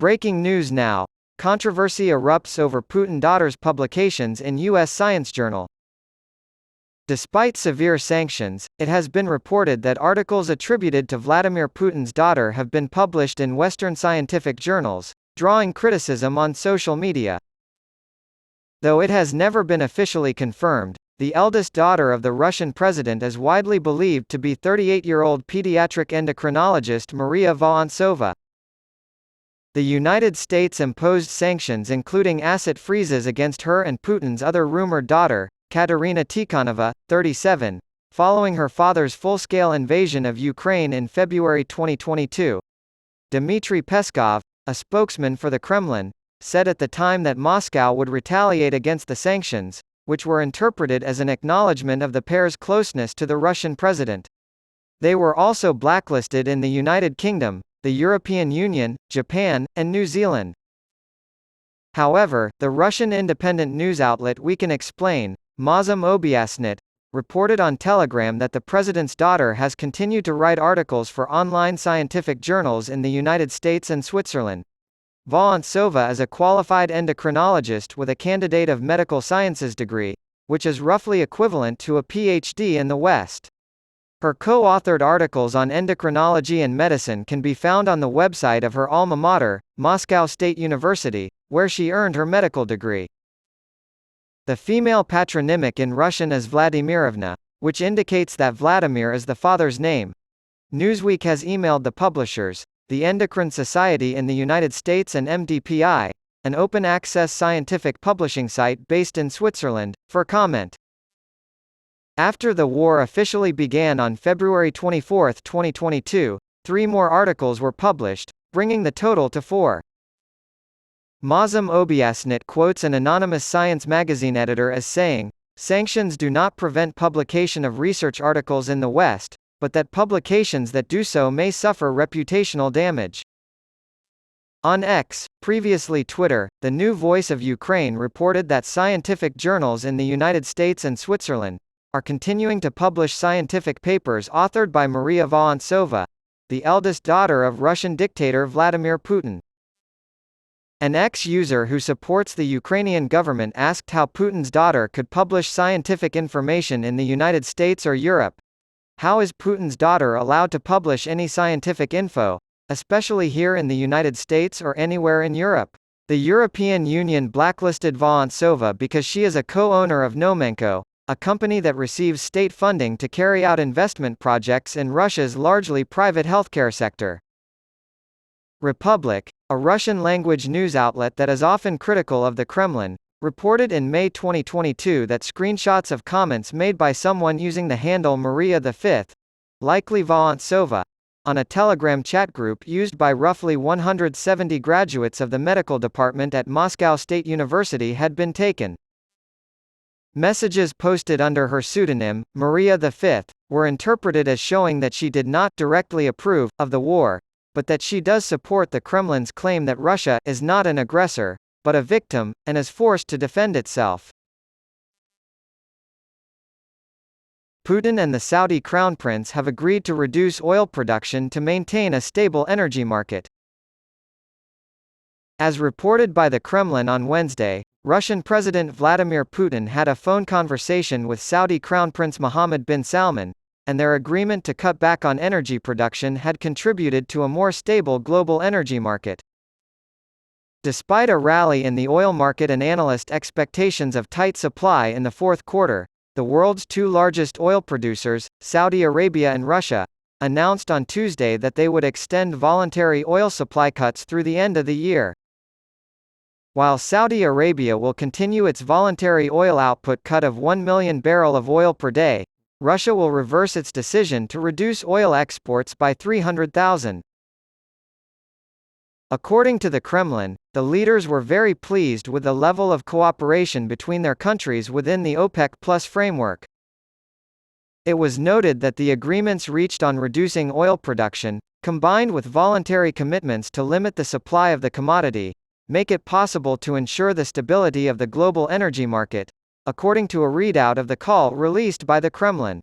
Breaking news now. Controversy erupts over Putin daughter's publications in U.S. Science Journal. Despite severe sanctions, it has been reported that articles attributed to Vladimir Putin's daughter have been published in Western scientific journals, drawing criticism on social media. Though it has never been officially confirmed, the eldest daughter of the Russian president is widely believed to be 38-year-old pediatric endocrinologist Maria Vorontsova. The United States imposed sanctions including asset freezes against her and Putin's other rumored daughter, Katerina Tikhonova, 37, following her father's full-scale invasion of Ukraine in February 2022. Dmitry Peskov, a spokesman for the Kremlin, said at the time that Moscow would retaliate against the sanctions, which were interpreted as an acknowledgement of the pair's closeness to the Russian president. They were also blacklisted in the United Kingdom, the European Union, Japan, and New Zealand. However, the Russian independent news outlet We Can Explain, Mazam Obyasnit, reported on Telegram that the president's daughter has continued to write articles for online scientific journals in the United States and Switzerland. Vorontsova is a qualified endocrinologist with a candidate of medical sciences degree, which is roughly equivalent to a PhD in the West. Her co-authored articles on endocrinology and medicine can be found on the website of her alma mater, Moscow State University, where she earned her medical degree. The female patronymic in Russian is Vladimirovna, which indicates that Vladimir is the father's name. Newsweek has emailed the publishers, the Endocrine Society in the United States and MDPI, an open-access scientific publishing site based in Switzerland, for comment. After the war officially began on February 24, 2022, 3 more articles were published, bringing the total to 4. Mazam Obyasnit quotes an anonymous science magazine editor as saying, "Sanctions do not prevent publication of research articles in the West, but that publications that do so may suffer reputational damage." On X, previously Twitter, the New Voice of Ukraine reported that scientific journals in the United States and Switzerland are continuing to publish scientific papers authored by Maria Vorontsova, the eldest daughter of Russian dictator Vladimir Putin. An X-user who supports the Ukrainian government asked how Putin's daughter could publish scientific information in the United States or Europe. How is Putin's daughter allowed to publish any scientific info, especially here in the United States or anywhere in Europe? The European Union blacklisted Vorontsova because she is a co-owner of Nomenko, a company that receives state funding to carry out investment projects in Russia's largely private healthcare sector. Republic, a Russian-language news outlet that is often critical of the Kremlin, reported in May 2022 that screenshots of comments made by someone using the handle Maria V, likely Vorontsova, on a Telegram chat group used by roughly 170 graduates of the medical department at Moscow State University had been taken. Messages posted under her pseudonym, Maria V, were interpreted as showing that she did not directly approve of the war, but that she does support the Kremlin's claim that Russia is not an aggressor, but a victim, and is forced to defend itself. Putin and the Saudi crown prince have agreed to reduce oil production to maintain a stable energy market. As reported by the Kremlin on Wednesday, Russian President Vladimir Putin had a phone conversation with Saudi Crown Prince Mohammed bin Salman, and their agreement to cut back on energy production had contributed to a more stable global energy market. Despite a rally in the oil market and analyst expectations of tight supply in the fourth quarter, the world's 2 largest oil producers, Saudi Arabia and Russia, announced on Tuesday that they would extend voluntary oil supply cuts through the end of the year. While Saudi Arabia will continue its voluntary oil output cut of 1 million barrels of oil per day, Russia will reverse its decision to reduce oil exports by 300,000. According to the Kremlin, the leaders were very pleased with the level of cooperation between their countries within the OPEC+ framework. It was noted that the agreements reached on reducing oil production, combined with voluntary commitments to limit the supply of the commodity, make it possible to ensure the stability of the global energy market, according to a readout of the call released by the Kremlin.